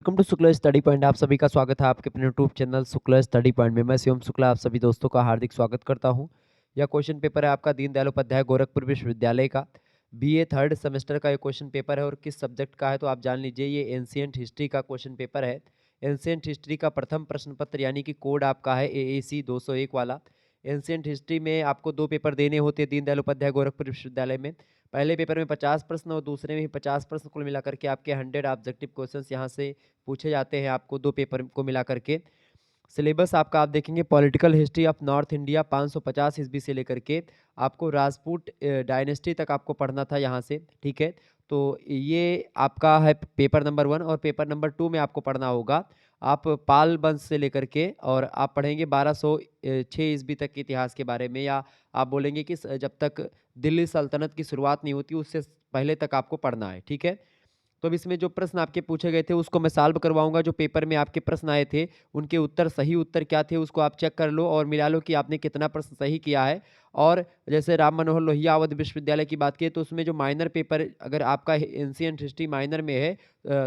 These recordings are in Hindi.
Welcome to Shukla study point. आप सभी का स्वागत है आपके अपने YouTube channel Shukla study point में। मैं शिवम शुक्ला आप सभी दोस्तों का हार्दिक स्वागत करता हूं। यह क्वेश्चन पेपर है आपका दीनदयाल उपाध्याय गोरखपुर विश्वविद्यालय का बीए थर्ड सेमेस्टर का ये क्वेश्चन पेपर है। और किस सब्जेक्ट का है तो आप जान लीजिए, ये एंशिएंट हिस्ट्री का क्वेश्चन पेपर है। एंशिएंट हिस्ट्री का प्रथम प्रश्न पत्र यानी कि कोड आपका है AAC 201 वाला। एंशिएंट हिस्ट्री में आपको 2 पेपर देने होते हैं दीनदयाल उपाध्याय गोरखपुर विश्वविद्यालय में। पहले पेपर में 50 प्रश्न और दूसरे में भी 50 प्रश्न, कुल मिलाकर के आपके 100 ऑब्जेक्टिव क्वेश्चंस यहाँ से पूछे जाते हैं आपको 2 पेपर को मिला करके। सिलेबस आपका आप देखेंगे political history of north India 550 ईस्वी से लेकर के आपको राजपूत डायनेस्टी तक आपको पढ़ना था यहाँ से, ठीक है। तो ये आपका है पेपर नंबर 1। और पेपर नंबर 2 में आपको पढ़ना होगा आप पाल वंश से लेकर के, और आप पढ़ेंगे 1206 ईस्वी तक के इतिहास के बारे में, या आप बोलेंगे कि जब तक दिल्ली सल्तनत की शुरुआत नहीं होती उससे पहले तक आपको पढ़ना है, ठीक है। तो अब इसमें जो प्रश्न आपके पूछे गए थे उसको मैं सॉल्व करवाऊंगा। जो पेपर में आपके प्रश्न आए थे उनके उत्तर, सही उत्तर क्या थे उसको आप चेक कर लो और मिला लो कि आपने कितना प्रश्न सही किया है। और जैसे राम मनोहर लोहिया अवध विश्वविद्यालय की बात की तो उसमें जो माइनर पेपर, अगर आपका एंशिएंट हिस्ट्री माइनर में है,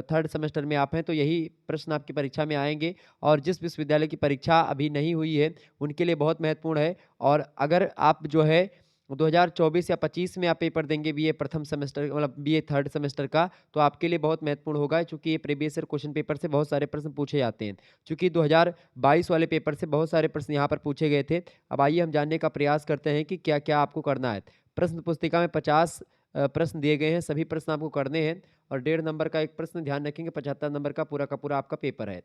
थर्ड सेमेस्टर में आप हैं, तो यही प्रश्न आपकी परीक्षा में आएंगे। और जिस विश्वविद्यालय की परीक्षा अभी नहीं हुई है उनके लिए बहुत महत्वपूर्ण है। और अगर आप जो है 2024 या 25 में आप पेपर देंगे बीए प्रथम सेमेस्टर, मतलब बीए थर्ड सेमेस्टर का, तो आपके लिए बहुत महत्वपूर्ण होगा, क्योंकि ये प्रीवियस ईयर क्वेश्चन पेपर से बहुत सारे प्रश्न पूछे जाते हैं। क्योंकि 2022 वाले पेपर से बहुत सारे प्रश्न यहाँ पर पूछे गए थे। अब आइए हम जानने का प्रयास करते हैं कि क्या क्या आपको करना है। प्रश्न पुस्तिका में 50 प्रश्न दिए गए हैं, सभी प्रश्न आपको करने हैं। और 1.5 नंबर का एक प्रश्न, ध्यान रखेंगे 75 नंबर का पूरा आपका पेपर है।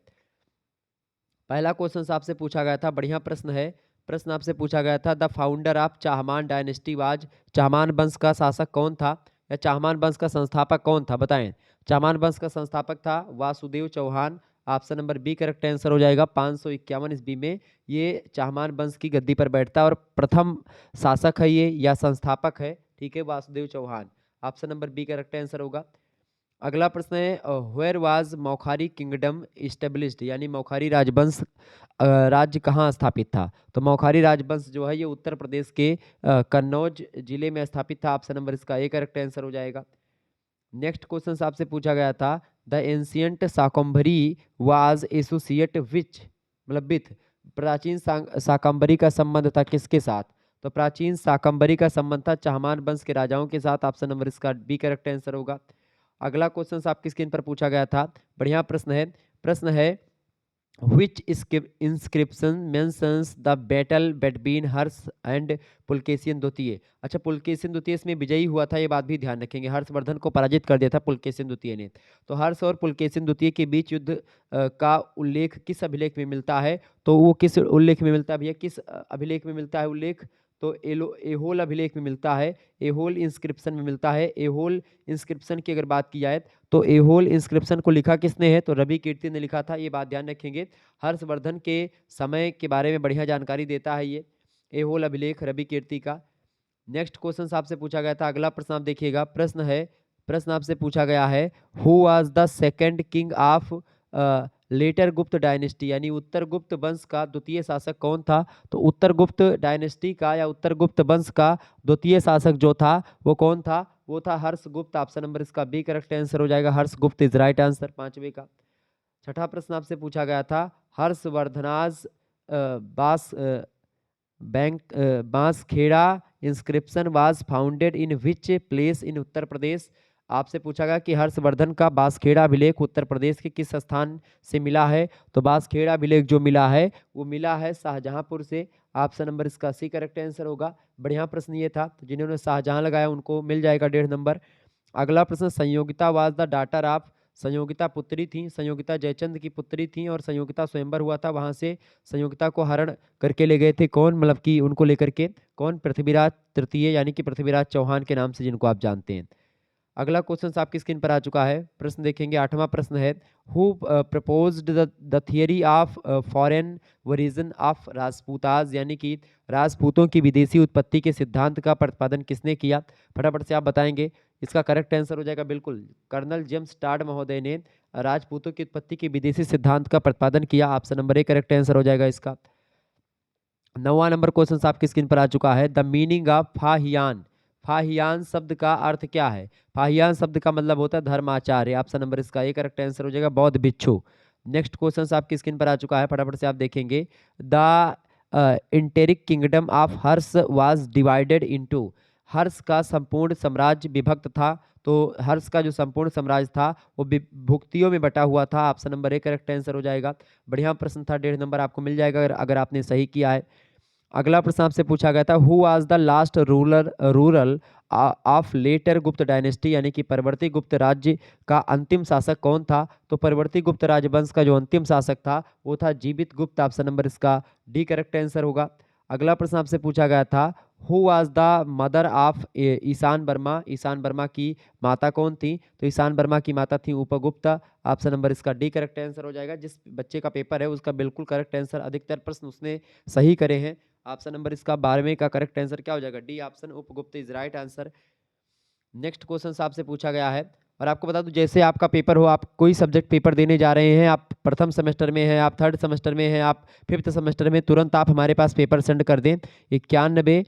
पहला क्वेश्चन आपसे पूछा गया था, बढ़िया प्रश्न है। प्रश्न आपसे पूछा गया था, the founder of Chahamana dynasty was, Chahamana वंश का शासक कौन था, या चाहमान वंश का संस्थापक कौन था, बताएं। चाहमान वंश का संस्थापक था Vasudev Chauhan. Option number B correct answer हो जाएगा। 551 ईस्वी में ये चाहमान वंश की गद्दी पर बैठता है और प्रथम शासक है ये, या संस्थापक है, ठीक है, Vasudev Chauhan. Option number B correct answer होगा। अगला प्रश्न है, where was Maukhari kingdom established, यानी मौखारी राजवंश राज्य कहाँ स्थापित था। तो मौखारी राजवंश जो है ये उत्तर प्रदेश के कन्नौज जिले में स्थापित था। ऑप्शन नंबर इसका ए करेक्ट आंसर हो जाएगा। नेक्स्ट क्वेश्चन आपसे पूछा गया था, the ancient Shakambhari was associate which, मतलब विथ, प्राचीन शाकंभरी का संबंध था किसके साथ। तो प्राचीन शाकंभरी का संबंध था चाहमान वंश के राजाओं के साथ। ऑप्शन नंबर इसका बी करेक्ट आंसर होगा। अगला क्वेश्चन आपकी स्क्रीन पर पूछा गया था, बढ़िया प्रश्न है which inscription mentions the battle between Harsh and Pulakeshin द्वितीय। अच्छा, पुलकेशिन द्वितीय इसमें विजयी हुआ था, ये बात भी ध्यान रखेंगे। हर्षवर्धन को पराजित कर दिया था पुलकेशिन द्वितीय ने। तो हर्ष और पुलकेशिन द्वितीय के बीच युद्ध का उल्लेख किस अभिलेख में मिलता है। तो वो किस उल्लेख में मिलता है भैया, किस अभिलेख में मिलता है उल्लेख। तो एहोल अभिलेख में मिलता है, एहोल इंस्क्रिप्शन में मिलता है। एहोल इंस्क्रिप्शन की अगर बात की जाए तो एहोल इंस्क्रिप्शन को लिखा किसने है, तो रवि कीर्ति ने लिखा था, ये बात ध्यान रखेंगे। हर्षवर्धन के समय के बारे में बढ़िया जानकारी देता है ये एहोल अभिलेख रवि कीर्ति का। नेक्स्ट क्वेश्चन आपसे पूछा गया था, अगला प्रश्न आप देखिएगा। प्रश्न आपसे पूछा गया है, who was the second king of later Gupta dynasty, यानी उत्तर गुप्त वंश का द्वितीय शासक कौन था। तो उत्तर गुप्त डायनेस्टी का या उत्तर गुप्त वंश का द्वितीय शासक जो था वो कौन था, वो था हर्षगुप्त। ऑप्शन नंबर इसका बी करेक्ट आंसर हो जाएगा। हर्षगुप्त इज राइट आंसर, पांचवे का। छठा प्रश्न आपसे पूछा गया था, हर्षवर्धनाज बास बैंक Banskhera inscription was founded in which place in Uttar Pradesh. आपसे पूछा गया कि हर्षवर्धन का बांसखेड़ा अभिलेख उत्तर प्रदेश के किस स्थान से मिला है। तो बांसखेड़ा अभिलेख जो मिला है वो मिला है शाहजहांपुर से। ऑप्शन नंबर इसका सी करेक्ट आंसर होगा। बढ़िया प्रश्न ये था, तो जिन्होंने शाहजहां लगाया उनको मिल जाएगा 1.5 नंबर। अगला प्रश्न, Sanyogita was the daughter of, Sanyogita पुत्री थी, संयोगिता जयचंद की पुत्री थी और संयोगिता स्वयंवर हुआ था, वहां से संयोगिता को हरण करके ले गए थे कौन, मतलब कि उनको लेकर के कौन, पृथ्वीराज तृतीय, यानी कि पृथ्वीराज चौहान के नाम से जिनको आप जानते हैं। अगला क्वेश्चन आपकी स्क्रीन पर आ चुका है, प्रश्न देखेंगे। 8वां प्रश्न है, who proposed the theory of foreign origin of Rajputs, यानी कि राजपूतों की विदेशी उत्पत्ति के सिद्धांत का प्रतिपादन किसने किया। फटाफट से आप बताएंगे। इसका करेक्ट आंसर हो जाएगा बिल्कुल, कर्नल जेम्स टाड महोदय ने राजपूतों की उत्पत्ति के विदेशी सिद्धांत का प्रतिपादन किया। Option number A correct answer हो जाएगा इसका। 9वां नंबर क्वेश्चन आपकी स्क्रीन पर आ चुका है, the meaning of Fahien, Fahien शब्द का अर्थ क्या है? फाहियान शब्द का मतलब होता है धर्माचार्य। ऑप्शन नंबर इसका ए करेक्ट आंसर हो जाएगा, बौद्ध भिक्षु। नेक्स्ट क्वेश्चन आपकी स्क्रीन पर आ चुका है, फटाफट से आप देखेंगे। The entire kingdom of Harsha was divided into. Harsha का संपूर्ण साम्राज्य विभक्त था, तो हर्ष का जो संपूर्ण साम्राज्य था वो भुक्तियों में बटा हुआ था। Option number A correct answer हो जाएगा। बढ़िया प्रश्न था, 1.5 नंबर आपको मिल जाएगा अगर आपने सही किया है। अगला प्रश्न आपसे पूछा गया था, who was the last ruler of later Gupta dynasty, यानी कि परवर्ती गुप्त राज्य का अंतिम शासक कौन था? तो परवर्ती गुप्त राजवंश का जो अंतिम शासक था वो था जीवित गुप्त। ऑप्शन नंबर इसका डी करेक्ट आंसर होगा। अगला प्रश्न आपसे पूछा गया था, who was the mother of Ishan Varma, Ishan Varma की माता कौन थी? तो ईशान वर्मा की माता थी उपगुप्ता। ऑप्शन नंबर इसका डी करेक्ट आंसर हो जाएगा। जिस बच्चे का पेपर है उसका बिल्कुल करेक्ट आंसर, अधिकतर प्रश्न उसने सही करे हैं। ऑप्शन नंबर इसका 12वें का करेक्ट आंसर क्या हो जाएगा? D option Upagupta is right answer. Next question आपसे पूछा गया है, और आपको बता दूं जैसे आपका पेपर हो, आप कोई सब्जेक्ट पेपर देने जा रहे हैं, आप प्रथम सेमेस्टर में हैं, आप थर्ड सेमेस्टर में हैं, आप फिफ्थ सेमेस्टर में, तुरंत आप हमारे पास पेपर सेंड कर दें। 91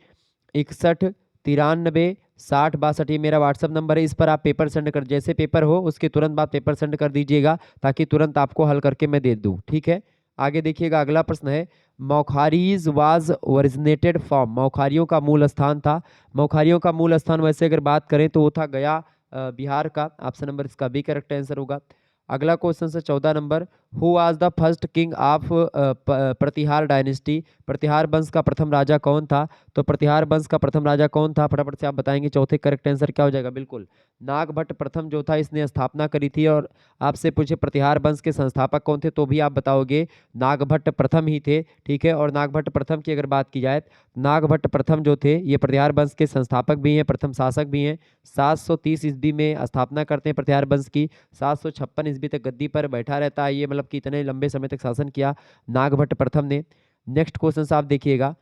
61 93 60 62 ये मेरा व्हाट्सअप नंबर है, इस पर आप पेपर सेंड कर, जैसे पेपर हो उसके तुरंत बाद पेपर सेंड कर दीजिएगा, ताकि तुरंत आपको हल करके मैं दे दूं। ठीक है, आगे देखिएगा। अगला प्रश्न है, मौखारीज वाज ओरिजिनेटेड फ्रॉम। मौखारियों का मूल स्थान था। मौखारियों का मूल स्थान वैसे अगर बात करें तो वो था गया, बिहार का। ऑप्शन नंबर इसका बी करेक्ट आंसर होगा। अगला क्वेश्चन से 14 नंबर, who was the first king of Pratihara dynasty. Pratihara वंश का प्रथम राजा कौन था? तो प्रतिहार वंश का प्रथम राजा कौन था, फटाफट से आप बताएंगे। चौथे करेक्ट आंसर क्या हो जाएगा? बिल्कुल नागभट्ट प्रथम जो था इसने स्थापना करी थी। और आपसे पूछे प्रतिहार वंश के संस्थापक कौन थे, तो भी आप बताओगे नागभट्ट प्रथम ही थे। ठीक है, और नागभट्ट प्रथम की अगर बात की जाए, नागभट्ट प्रथम जो थे ये प्रतिहार वंश के संस्थापक भी हैं, प्रथम शासक भी हैं। 730 ईस्वी में स्थापना करते हैं प्रतिहार वंश की, 756 ईस्वी तक गद्दी पर बैठा रहता है ये, मतलब कि इतने लंबे समय तक शासन किया नागभट्ट प्रथम ने। नेक्स्ट क्वेश्चन आप देखिएगा।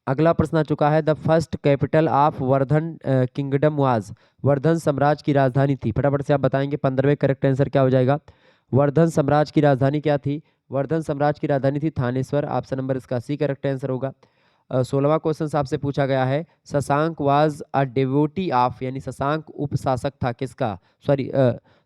अगला प्रश्न आ चुका है, the first capital of Vardhan kingdom was. Vardhan साम्राज्य की राजधानी थी, फटाफट से आप बताएंगे। 15वें करेक्ट आंसर क्या हो जाएगा? वर्धन साम्राज्य की राजधानी क्या थी? वर्धन साम्राज्य की राजधानी थी थानेश्वर। ऑप्शन नंबर इसका सी करेक्ट आंसर होगा। 16वां क्वेश्चन आपसे पूछा गया है, Shashank was a devotee of, यानी शशांक उपशासक था किसका? सॉरी,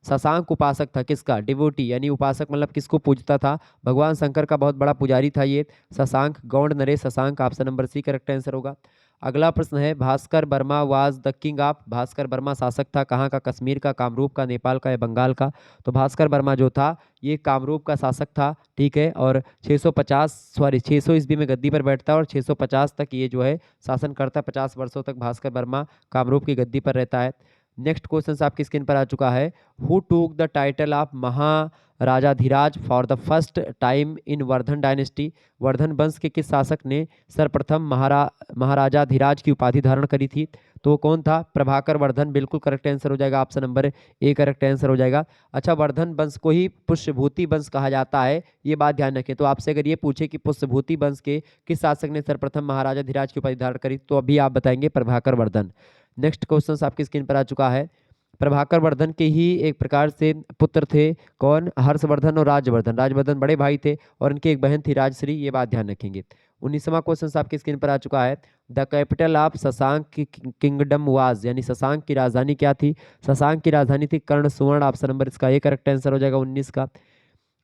शशांक उपासक था किसका? डिवोटी यानी उपासक, मतलब किसको पूजता था? भगवान शंकर का बहुत बड़ा पुजारी था ये शशांक, गौड़ नरेश Shashank. Option number C correct answer होगा। अगला प्रश्न है, Bhaskar Varma was the king of. Bhaskar Varma शासक था कहाँ का? कश्मीर का, कामरूप का, नेपाल का या बंगाल का? तो भास्कर वर्मा जो था ये कामरूप का शासक था। ठीक है, और 600 ईस्वी में गद्दी पर बैठता है और 650 तक ये जो है शासन करता है। 50 वर्षों तक भास्कर वर्मा कामरूप की गद्दी पर रहता है। नेक्स्ट क्वेश्चन आपकी स्क्रीन पर आ चुका है, who took the title of Maharajadhiraj for the first time in Vardhan dynasty. Vardhan वंश के किस शासक ने सर्वप्रथम महाराजाधिराज की उपाधि धारण करी थी? तो वो कौन था? प्रभाकर वर्धन, बिल्कुल करेक्ट आंसर हो जाएगा। Option number A correct answer हो जाएगा। अच्छा, वर्धन वंश को ही पुष्यभूति वंश कहा जाता है, ये बात ध्यान रखें। तो आपसे अगर ये पूछे कि पुष्यभूति वंश के किस शासक ने सर्वप्रथम महाराजाधिराज की उपाधि धारण करी, तो अभी आप बताएंगे प्रभाकर वर्धन। नेक्स्ट क्वेश्चन आपकी स्क्रीन पर आ चुका है, प्रभाकर वर्धन के ही एक प्रकार से पुत्र थे, कौन? हर्षवर्धन और राजवर्धन। राजवर्धन बड़े भाई थे और इनकी एक बहन थी राजश्री, ये बात ध्यान रखेंगे। 19वां क्वेश्चन आपकी स्क्रीन पर आ चुका है, the capital of Shashank kingdom was, यानी शशांक की राजधानी क्या थी? शशांक की राजधानी थी कर्ण सुवर्ण। ऑप्शन नंबर इसका ये करेक्ट आंसर हो जाएगा 19 का।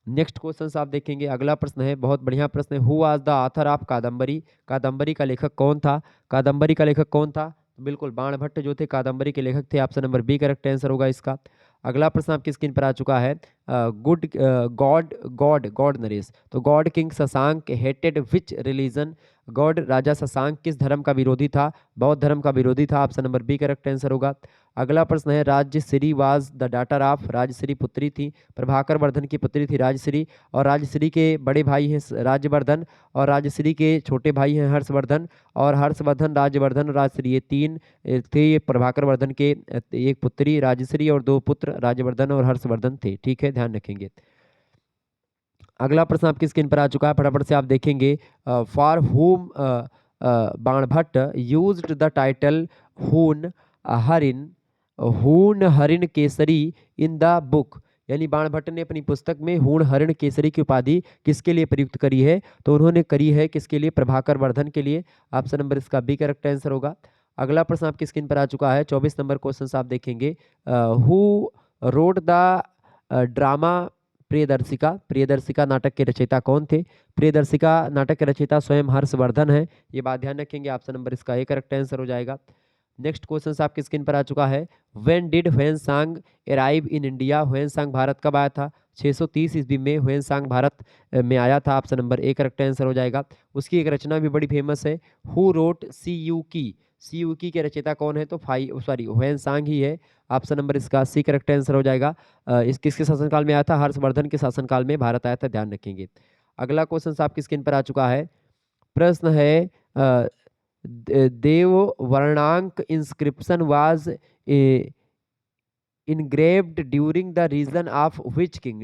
नेक्स्ट क्वेश्चन आप देखेंगे, अगला प्रश्न है, बहुत बढ़िया प्रश्न है, who was the author of Kadambari. Kadambari का लेखक कौन था? कादम्बरी का लेखक कौन था? बिल्कुल बाणभट्ट जो थे कादम्बरी के लेखक थे। Option number B correct answer होगा इसका। अगला प्रश्न आपकी स्क्रीन पर आ चुका है, गुड गॉड गॉड गॉड नरेश। तो Gaud king Shashank hated which religion. Gaud राजा शशांक किस धर्म का विरोधी था? बौद्ध धर्म का विरोधी था। Option number B correct answer होगा। अगला प्रश्न है, Rajshri was the daughter of. Rajshri पुत्री थी, प्रभाकर वर्धन की पुत्री थी राजश्री, और राजश्री के बड़े भाई हैं राजवर्धन, और राजश्री के छोटे भाई हैं हर्षवर्धन, और हर्षवर्धन, राजवर्धन और राजश्री ये तीन थे ये प्रभाकर वर्धन के एक पुत्री राजश्री और दो पुत्र राजवर्धन और हर्षवर्धन थे। ठीक है, ध्यान रखेंगे। अगला प्रश्न आपकी स्क्रीन पर आ चुका है, फटाफट से आप देखेंगे, फॉर हुम बाणभट्ट यूज्ड द टाइटल हून हरिन, हून हरिण केसरी इन द बुक। यानी बाणभट्ट ने अपनी पुस्तक में हूण हरिण केसरी की उपाधि किसके लिए प्रयुक्त करी है? तो उन्होंने करी है किसके लिए? प्रभाकर वर्धन के लिए। ऑप्शन नंबर इसका बी करेक्ट आंसर होगा। अगला प्रश्न आपकी स्क्रीन पर आ चुका है 24 नंबर क्वेश्चन आप देखेंगे। Who wrote the drama Priyadarshika. Priyadarshika नाटक के रचयिता कौन थे? प्रियदर्शिका नाटक के रचयिता स्वयं हर्षवर्धन है। ये बात ध्यान रखेंगे। ऑप्शन नंबर इसका ए करेक्ट आंसर हो जाएगा। नेक्स्ट क्वेश्चन आपकी स्क्रीन पर आ चुका है। When did Hiuen Tsang arrive in India. Hiuen Tsang Bharat कब आया था? 630 ईस्वी में ह्वेनसांग भारत में आया था। Option number A correct answer हो जाएगा। उसकी एक रचना भी बड़ी फेमस है। हु रोट सी यू की। सी यू की के रचयिता कौन है? तो ह्वेनसांग ही है। ऑप्शन नंबर इसका सी करेक्ट आंसर हो जाएगा। इस किसके शासनकाल में आया था? हर्षवर्धन के शासनकाल में भारत आया था, ध्यान रखेंगे। अगला क्वेश्चन आपकी स्क्रीन पर आ चुका है। प्रश्न है Deo Baranark inscription was engraved during the reign of which king.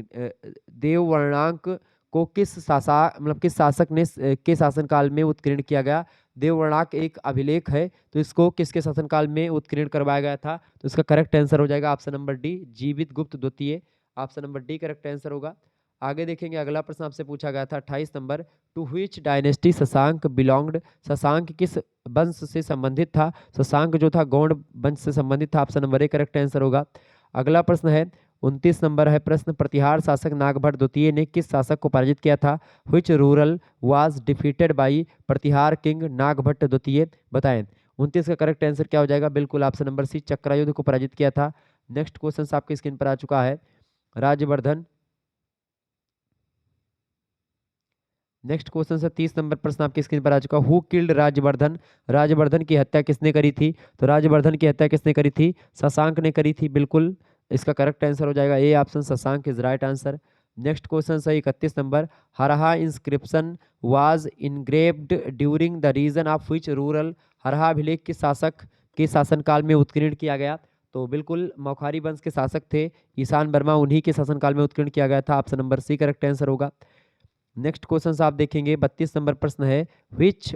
Deo Baranark को किस शासक ने के शासनकाल में उत्कीर्ण किया गया? देव वर्णांक एक अभिलेख है, तो इसको किसके शासनकाल में उत्कीर्ण करवाया गया था? तो इसका करेक्ट आंसर हो जाएगा ऑप्शन नंबर डी, जीवित गुप्त द्वितीय। Option number D correct answer होगा। आगे देखेंगे, अगला प्रश्न आपसे पूछा गया था 28 number. To which dynasty Shashank belonged. Shashank किस वंश से संबंधित था? शशांक जो था गौड़ वंश से संबंधित था। Option number A correct answer होगा। अगला प्रश्न है 29 नंबर है प्रश्न। प्रतिहार शासक नागभट्ट द्वितीय ने किस शासक को पराजित किया था? Which ruler was defeated by Pratihara king Nagabhata द्वितीय। बताएं। 29 का करेक्ट आंसर क्या हो जाएगा? बिल्कुल ऑप्शन नंबर सी, चक्रयुद्ध को पराजित किया था। नेक्स्ट क्वेश्चन आपके स्क्रीन पर आ चुका है। राजवर्धन। नेक्स्ट क्वेश्चन से 30 नंबर प्रश्न आपकी स्क्रीन पर आ चुका। Who killed Rajvardhan. राजवर्धन की हत्या किसने करी थी? तो राजवर्धन की हत्या किसने करी थी? शशांक ने करी थी। बिल्कुल इसका करेक्ट आंसर हो जाएगा A option, Shashank is right answer. Next question है 31 नंबर। Harha inscription was engraved during the reign of which ruler. Harha अभिलेख किस शासक के शासनकाल में उत्कीर्ण किया गया? तो बिल्कुल मौखारी वंश के शासक थे ईशान वर्मा, उन्हीं के शासनकाल में उत्कीर्ण किया गया था। Option number C correct answer होगा। नेक्स्ट क्वेश्चन आप देखेंगे 32 नंबर प्रश्न है। Which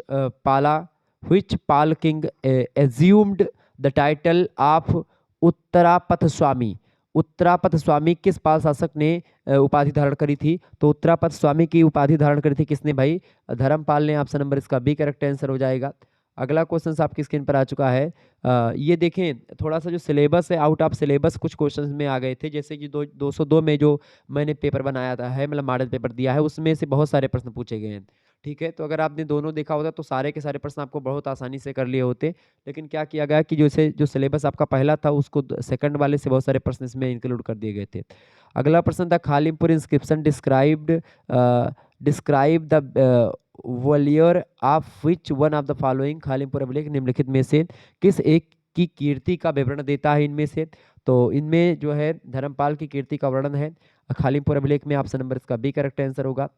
Pala king assumed the title of Uttarapath Swami. Uttarapath Swami किस पाल शासक ने उपाधि धारण करी थी? तो उत्तरापथ स्वामी की उपाधि धारण करी थी किसने भाई? धर्मपाल ने। ऑप्शन नंबर इसका बी करेक्ट आंसर हो जाएगा। अगला क्वेश्चन आपकी स्क्रीन पर आ चुका है। ये देखें, थोड़ा सा जो सिलेबस है, आउट ऑफ सिलेबस कुछ क्वेश्चंस में आ गए थे। जैसे कि 202 में जो मैंने पेपर बनाया था है, मतलब मॉडल पेपर दिया है, उसमें से बहुत सारे प्रश्न पूछे गए हैं। ठीक है, तो अगर आपने दोनों देखा होता तो सारे के सारे प्रश्न आपको बहुत आसानी से कर लिए होते। लेकिन क्या किया गया कि जैसे जो सिलेबस आपका पहला था उसको सेकंड वाले से बहुत सारे प्रश्न इसमें इंक्लूड कर दिए गए थे। अगला प्रश्न था Khalimpur inscription describe the valour of which one of the following. Khalimpur अभिलेख निम्नलिखित में से किस एक की कीर्ति का विवरण देता है? इनमें से तो इनमें जो है धर्मपाल की कीर्ति का वर्णन है खालिमपुर अभिलेख में। ऑप्शन नंबर इसका बी करेक्ट आंसर होगा।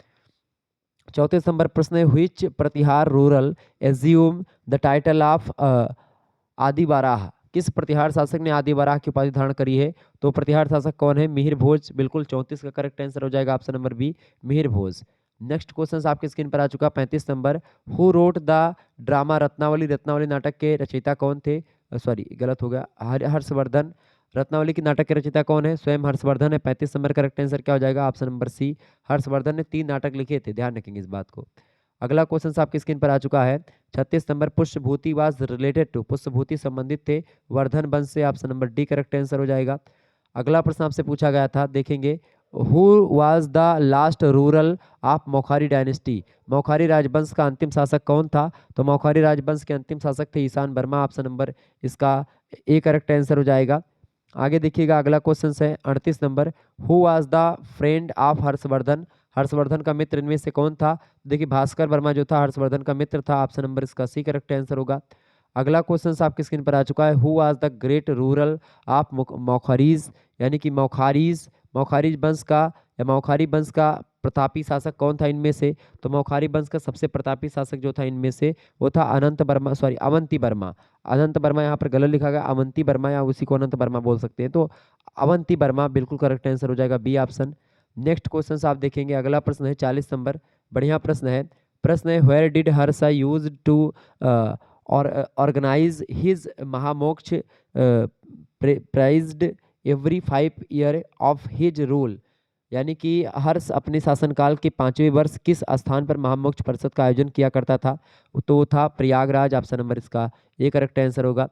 34 नंबर प्रश्न है which Pratihara ruler assume the title of Adivaraha. किस प्रतिहार शासक ने आदिवाराह की उपाधि धारण करी है? तो प्रतिहार शासक कौन है? मिहिर भोज। बिल्कुल 34 का करेक्ट आंसर हो जाएगा ऑप्शन नंबर बी, मिहिर भोज। नेक्स्ट क्वेश्चन आपके स्क्रीन पर आ चुका 35 number. Who wrote the drama Ratnavali. Ratnavali नाटक के रचयिता कौन थे? सॉरी गलत हो गया, हर्षवर्धन। रत्नावली की नाटक के रचयिता कौन है? स्वयं हर्षवर्धन है। 35 नंबर करेक्ट आंसर क्या हो जाएगा? ऑप्शन नंबर सी, हर्षवर्धन ने 3 नाटक लिखे थे, ध्यान रखेंगे इस बात को। अगला क्वेश्चन आपकी स्क्रीन पर आ चुका है 36 नंबर। Pushyabhuti was related to. Pushyabhuti संबंधित थे वर्धन वंश से। Option number D correct answer हो जाएगा। अगला प्रश्न आपसे पूछा गया था, देखेंगे who was the last ruler of Maukhari dynasty. Maukhari राजवंश का अंतिम शासक कौन था? तो मौखारी राजवंश के अंतिम शासक थे ईशान वर्मा। ऑप्शन नंबर इसका ए करेक्ट आंसर हो जाएगा। आगे देखिएगा, अगला क्वेश्चन है 38 number. Who was the friend of Harshvardhan. Harshvardhan का मित्र इनमें से कौन था? देखिए भास्कर वर्मा जो था हर्षवर्धन का मित्र था। ऑप्शन नंबर इसका सी करेक्ट आंसर होगा। अगला क्वेश्चन आपकी स्क्रीन पर आ चुका है। Who was the great ruler of Maukharis, यानी कि मौखारीज वंश का या मौखारी वंश का प्रतापी शासक कौन था इनमें से? तो मौखारी वंश का सबसे प्रतापी शासक जो था इनमें से वो था अवंती वर्मा। अनंत वर्मा यहाँ पर गलत लिखा गया, अवंती वर्मा या उसी को अनंत वर्मा बोल सकते हैं। तो अवंती वर्मा बिल्कुल करेक्ट आंसर हो जाएगा, बी ऑप्शन। नेक्स्ट क्वेश्चन आप देखेंगे, अगला प्रश्न है 40 नंबर। बढ़िया प्रश्न है। प्रश्न है where did Harsha use to और organise his Mahamoksha prized every 5 year of his rule. यानी कि हर्ष अपने शासनकाल के 5वें वर्ष किस स्थान पर महामोक्ष परिषद का आयोजन किया करता था? तो वो था प्रयागराज। ऑप्शन नंबर इसका ये करेक्ट आंसर होगा।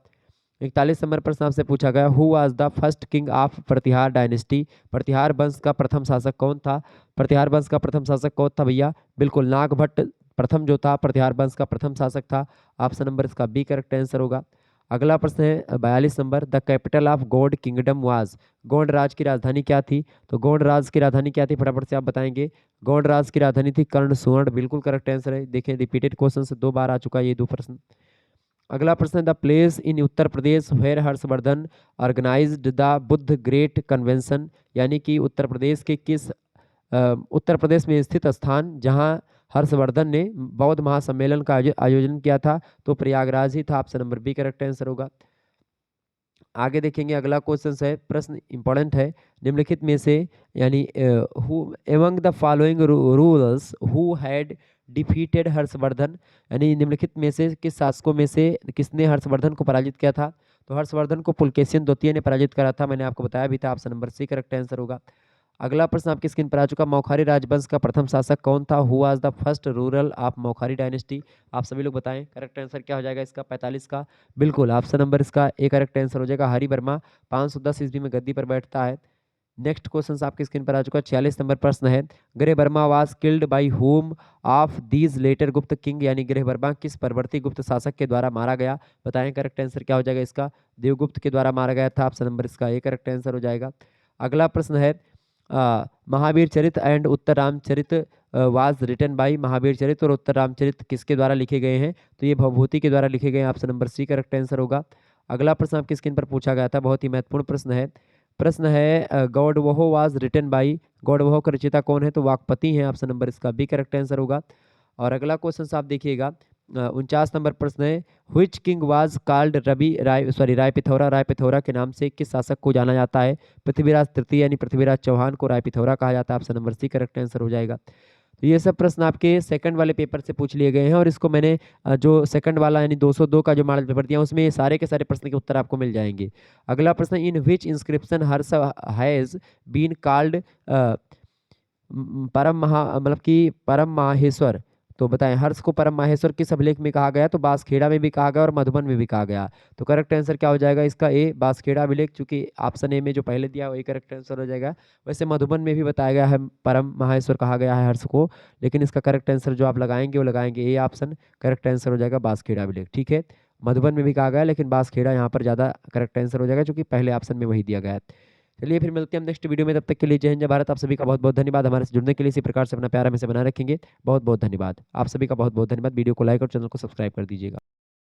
41 नंबर प्रश्न आपसे पूछा गया, who was the first king of Pratihara dynasty? Pratihara वंश का प्रथम शासक कौन था? प्रतिहार वंश का प्रथम शासक कौन था भैया? बिल्कुल नागभट्ट प्रथम जो था प्रतिहार वंश का प्रथम शासक था। ऑप्शन नंबर इसका बी करेक्ट आंसर होगा। अगला प्रश्न है 42 नंबर, the capital of Gond kingdom was? Gond राज की राजधानी क्या थी? तो गोंड राज की राजधानी क्या थी, फटाफट से आप बताएंगे। गोंड राज की राजधानी थी कर्ण सुवर्ण, बिल्कुल करेक्ट आंसर है। देखें रिपीटेड क्वेश्चन से 2 बार आ चुका है ये 2 प्रश्न। अगला प्रश्न है the place in Uttar Pradesh where Harshavardhana organised the Buddha great convention? यानी कि उत्तर प्रदेश के किस उत्तर प्रदेश में स्थित स्थान जहां हर्षवर्धन ने बौद्ध महासम्मेलन का आयोजन किया था? तो प्रयागराज ही था। Option number B correct answer होगा। आगे देखेंगे अगला क्वेश्चन है, प्रश्न इंपॉर्टेंट है। निम्नलिखित में से यानी who among the following rulers who had defeated Harshvardhan? यानी निम्नलिखित में से किस शासकों में से किसने हर्षवर्धन को पराजित किया था? तो हर्षवर्धन को पुलकेशिन द्वितीय ने पराजित करा था, मैंने आपको बताया भी था। Option number C correct answer होगा। अगला प्रश्न आपकी स्क्रीन पर आ चुका, मौखारी राजवंश का प्रथम शासक कौन था? Who was the first ruler of Maukhari dynasty? आप सभी लोग बताएं करेक्ट आंसर क्या हो जाएगा इसका 45 का? बिल्कुल ऑप्शन नंबर इसका ए करेक्ट आंसर हो जाएगा। हरि वर्मा 510 ईस्वी में गद्दी पर बैठता है। नेक्स्ट क्वेश्चन आपकी स्क्रीन पर आ चुका है, 46 नंबर प्रश्न है, Griha Varma was killed by whom of these later Gupta king? यानी गृह वर्मा किस परवर्ती गुप्त शासक के द्वारा मारा गया? बताएं करेक्ट आंसर क्या हो जाएगा इसका? देवगुप्त के द्वारा मारा गया था। ऑप्शन नंबर इसका ए करेक्ट आंसर हो जाएगा। अगला प्रश्न है Mahavir Charit and Uttar Ramcharit was written by? Mahavir Charit और उत्तर रामचरित किसके द्वारा लिखे गए हैं? तो ये भवभूति के द्वारा लिखे गए हैं। Option number C correct answer होगा। अगला प्रश्न आपकी स्क्रीन पर पूछा गया था, बहुत ही महत्वपूर्ण प्रश्न है। प्रश्न है गौडवोह वाज रिटन बाई? गौडवोह का रचयिता कौन है? तो वाकपति हैं। ऑप्शन नंबर इसका बी करेक्ट आंसर होगा। और अगला क्वेश्चन आप देखिएगा 49 नंबर प्रश्न है, which king was called Ravi Rai Rai Pithora? Rai Pithora के नाम से किस शासक को जाना जाता है? पृथ्वीराज तृतीय यानी पृथ्वीराज चौहान को राय पिथौरा कहा जाता है। Option number C correct answer हो जाएगा। तो ये सब प्रश्न आपके सेकंड वाले पेपर से पूछ लिए गए हैं, और इसको मैंने जो सेकंड वाला यानी 202 का जो मॉडल पेपर दिया उसमें ये सारे के सारे प्रश्न के उत्तर आपको मिल जाएंगे। अगला प्रश्न, in which inscription Harsha has been called परम महा मतलब कि परम माहेश्वर? तो बताएं हर्ष को परम माहेश्वर किस अभिलेख में कहा गया? तो बांसखेड़ा में भी कहा गया और मधुबन में भी कहा गया। तो करेक्ट आंसर क्या हो जाएगा इसका? ए बांसखेड़ा अभिलेख, चूंकि ऑप्शन ए में जो पहले दिया वही करेक्ट आंसर हो जाएगा। वैसे मधुबन में भी बताया गया है परम माहेश्वर कहा गया है हर्ष को, लेकिन इसका करेक्ट आंसर जो आप लगाएंगे वो लगाएंगे ए ऑप्शन, करेक्ट आंसर हो जाएगा बांसखेड़ा अभिलेख। ठीक है, मधुबन में भी कहा गया है लेकिन बांसखेड़ा यहाँ पर ज़्यादा करेक्ट आंसर हो जाएगा, क्योंकि पहले ऑप्शन में वही दिया गया है। चलिए फिर मिलते हैं हम नेक्स्ट वीडियो में, तब तक के लिए जय हिंद जय भारत। आप सभी का बहुत बहुत धन्यवाद, हमारे से जुड़ने के लिए। इसी प्रकार से अपना प्यार हमेशा बनाए रखेंगे। बहुत बहुत धन्यवाद आप सभी का, बहुत बहुत धन्यवाद। वीडियो को लाइक और चैनल को सब्सक्राइब कर दीजिएगा।